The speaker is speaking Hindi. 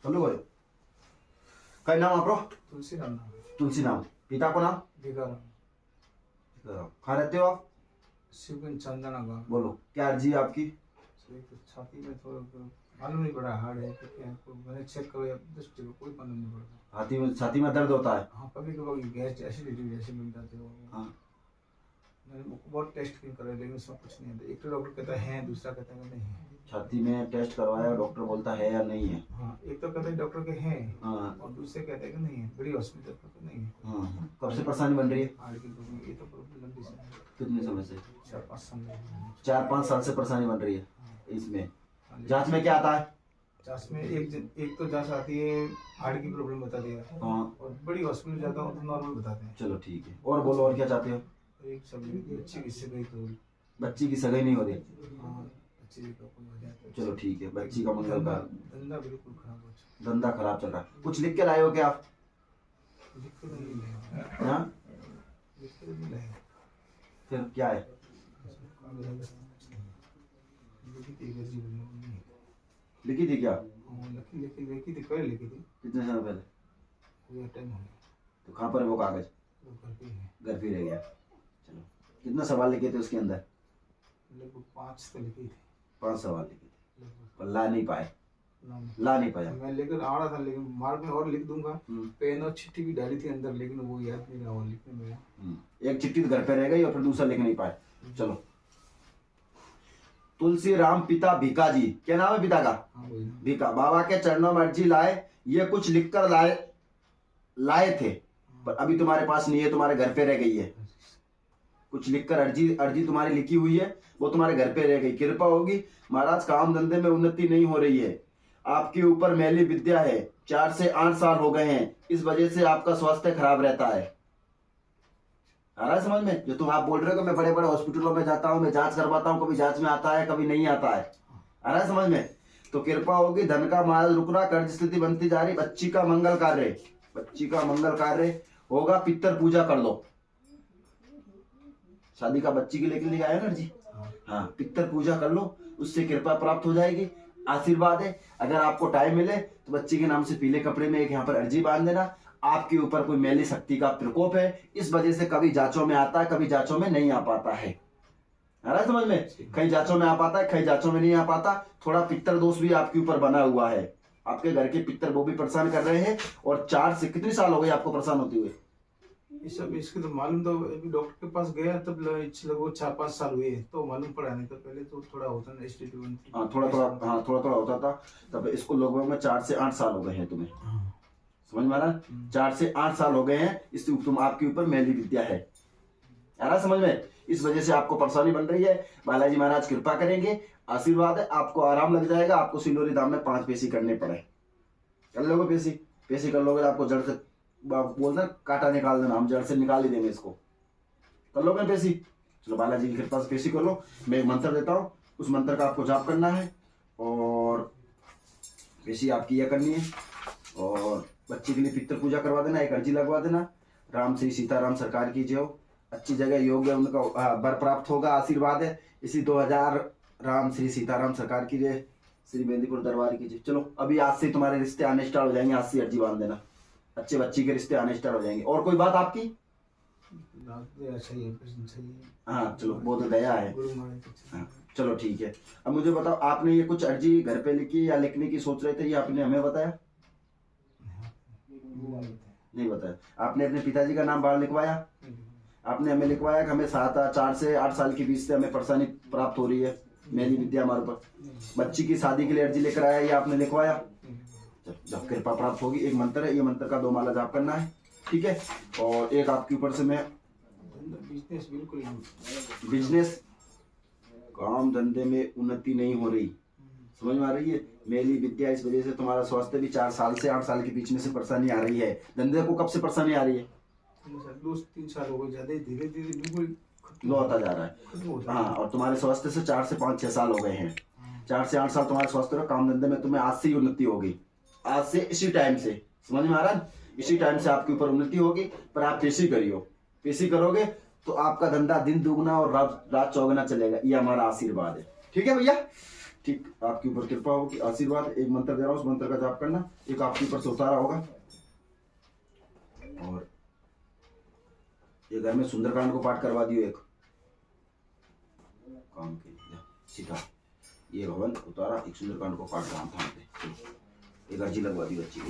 हेलो भाई, काय नाम आपरो? तुलसी राम नाम। तुलसी नाम। पिता को नाम? दिगाराम। कहाँ रहते हो आप? शिवगंज चंदना गाँव। बोलो, क्या अर्जी है आपकी? तो छाती में थोड़ा मालूम नहीं पड़ा हार्ड है कि क्या है, मैंने चेक करो या दृष्टि को कोई मालूम नहीं पड़ता। छाती में दर्द होता है? हाँ, कभी कभी गैस एसिडिटी जैसे मिल जाते हो। हाँ। मैंने बहुत टेस्ट क्यों करे लेकिन उसमें कुछ नहीं है। एक तो डॉक्टर कहता है दूसरा कहता है नहीं है। छाती में टेस्ट करवाया, डॉक्टर बोलता है या नहीं है? हाँ, एक तो कहता है डॉक्टर के हैं। हाँ। और दूसरे कहते हैं कि नहीं है, बड़ी हॉस्पिटल पर तो नहीं है। हाँ। कब से परेशानी बन रही है? हार्ट की प्रॉब्लम, ये तो प्रॉब्लम लंबी समय है। कितने समय से? 4-5 साल। 4-5 साल से परेशानी बन रही है। इसमें जांच में क्या आता है? जांच में एक तो जांच आती है, हार्ट की प्रॉब्लम बता दिया। हाँ। और बड़ी हॉस्पिटल जाता हूँ तो नॉर्मल बताते हैं। चलो ठीक है, और बोलो, और क्या चाहते हो? एक सब अच्छी किस्से गई तो बच्ची की सगाई नहीं हो रही? हाँ, अच्छी का कोई हो जाए तो चलो ठीक है, बच्ची का मंगल का। धंधा बिल्कुल खराब हो चुका। धंधा खराब चल रहा है। कुछ लिख के लाए हो क्या आप? लिख के नहीं लाए। हाँ, लिख के नहीं लाए। फिर क्या है? लिखी थी क्या? लिखी थी, कल लिखी थी। कितने समय पहले? पूरा टाइम हो गया। तो कहाँ पर है वो कागज? वो घर पे ही है। घर पे रह गया। चलो, कितना सवाल लिखे थे उसके अंदर? लगभग 5 तो लिखी थी। 5 सवाल लिखे थे, लगभग। पर ला नहीं पाए। ना। ला नहीं पाया। मैं लेकर आ रहा था, लेकिन मार्ग में और लिख दूंगा। पेन और चिट्ठी भी डाली थी अंदर, लेकिन वो याद नहीं रहा वो लिखने में। एक चिट्ठी तो घर पे रह गई और फिर दूसरा लिख नहीं पाए। चलो, तुलसी राम पिता भीका जी, क्या नाम है पिता का? हाँ, वही ना। भीका बाबा के चरणों में अर्जी लाए, ये कुछ लिखकर लाए थे, पर अभी तुम्हारे पास नहीं है, तुम्हारे घर पे रह गई है। कुछ लिखकर अर्जी तुम्हारी लिखी हुई है, वो तुम्हारे घर पे रह गई। कृपा होगी महाराज, काम धंधे में उन्नति नहीं हो रही है, आपके ऊपर मैली विद्या है, 4 से 8 साल हो गए हैं, इस वजह से आपका स्वास्थ्य खराब रहता है। आ रहा है समझ में? जो तुम आप बोल रहे हो कि मैं बड़े बड़े हॉस्पिटलों में जाता हूँ, मैं जांच करवाता हूँ, कभी जांच में आता है, कभी नहीं आता है। आ रहा है समझ में? तो कृपा होगी, धन का महाराज रुक रहा, कर्ज स्थिति बनती जा रही, बच्ची का मंगल कार्य होगा, पितर पूजा कर लो। शादी का बच्ची के लेके आया ना जी? हाँ, पितर पूजा कर लो, उससे कृपा प्राप्त हो जाएगी, आशीर्वाद है। अगर आपको टाइम मिले तो बच्ची के नाम से पीले कपड़े में एक यहाँ पर अर्जी बांध देना। आपके ऊपर कोई मैली शक्ति का प्रकोप है, इस वजह से कभी जांचों में आता है, कभी जांचों में नहीं आ पाता है। आ रहा है समझ में? कई जांचों में आ पाता है, कई जांचों में नहीं आ पाता। थोड़ा पितर दोष भी आपके ऊपर बना हुआ है, आपके घर के पितर वो भी परेशान कर रहे हैं। और 4 से कितने साल हो गए आपको परेशान होते हुए? ये सब इसके तो मालूम, तो अभी डॉक्टर के पास गया तब लगभग 4-5 साल हुए तो मालूम पड़ा, नहीं तो पहले तो थोड़ा होता ना एसिडिटी। हाँ, थोड़ा होता था। तब इसको लगभग में 4 से 8 साल हो गए हैं तुम्हें। समझ में आ रहा? 4 से 8 साल हो गए हैं, इससे तुम आपके ऊपर मैली विद्या है। आ रहा समझ में? इस वजह से आपको परेशानी बन रही है। बालाजी महाराज कृपा करेंगे, आशीर्वाद है, आपको आराम लग जाएगा। आपको सिंदूरी धाम में 5 पेशी करने पड़े, कर लोगे पेशी कर लोगे, आपको जड़ से बोलना कांटा निकाल देना, हम जड़ से निकाल ही देंगे इसको। कर लोगे पेशी? चलो, बालाजी की कृपा से पेशी कर लो। मैं एक मंत्र देता हूँ, उस मंत्र का आपको जाप करना है और पेशी आपकी यह करनी है। और बच्ची के लिए पितर पूजा करवा देना, एक अर्जी लगवा देना। राम श्री सीताराम सरकार की जय हो, अच्छी जगह योग्य उनका वर प्राप्त होगा, आशीर्वाद है। इसी 2000 राम श्री सीताराम सरकार की जय, श्री मेहंदीपुर दरबार की जय। चलो, अभी आज से तुम्हारे रिश्ते आने स्टार्ट हो जाएंगे, आज से अर्जी बांध देना, अच्छे बच्ची के रिश्ते आने स्टार्ट हो जाएंगे। और कोई बात आपकी? हाँ, चलो, बहुत दया है। हाँ, चलो ठीक है। अब मुझे बताओ, आपने ये कुछ अर्जी घर पे लिखी या लिखने की सोच रहे थे, ये आपने हमें बताया? नहीं बताया। आपने अपने पिताजी का नाम बाहर लिखवाया? आपने हमें लिखवाया कि हमें 4 से 8 साल के बीच से हमें परेशानी प्राप्त हो रही है, मैली विद्या हमारे ऊपर। बच्ची की शादी के लिए अर्जी लेकर आया, ये आपने लिखवाया? जब कृपा प्राप्त होगी, एक मंत्र है, ये मंत्र का 2 माला जाप करना है, ठीक है? और एक आपके ऊपर से मैं बिजनेस काम धंधे में उन्नति नहीं हो रही, समझ में आ रही है? मैली विद्या, इस वजह से तुम्हारा स्वास्थ्य भी 4 साल से 8 साल के बीच में से परेशानी आ रही है। धंधे को कब से परेशानी आ रही है? 2-3 साल हो गए, ज्यादा धीरे धीरे बिल्कुल लो होता जा रहा है। हाँ, और तुम्हारे स्वास्थ्य से 4 से 5-6 साल हो गए हैं। 4 से 8 साल तुम्हारे स्वास्थ्य और काम धंधे में तुम्हें आज से ही उन्नति होगी, आज से, इसी टाइम से। समझ में आ रहा है? इसी टाइम से आपके ऊपर उन्नति होगी। पर आप पेशी करोगे तो आपका धंधा दिन दुगना और रात चौगुना चलेगा, ये हमारा आशीर्वाद है। ठीक है भैया? ठीक आपके ऊपर कृपा होगी, आशीर्वाद। एक मंत्र दे रहा हूँ, उस मंत्र का जाप करना। एक आपके ऊपर से उतारा होगा और ये घर में सुंदरकांड को पाठ करवा दियो एक काम के लिए सीधा। ये भवन उतारा, एक सुंदरकांड को पाठ काम था, एक अर्जी लगवा दी बच्ची की।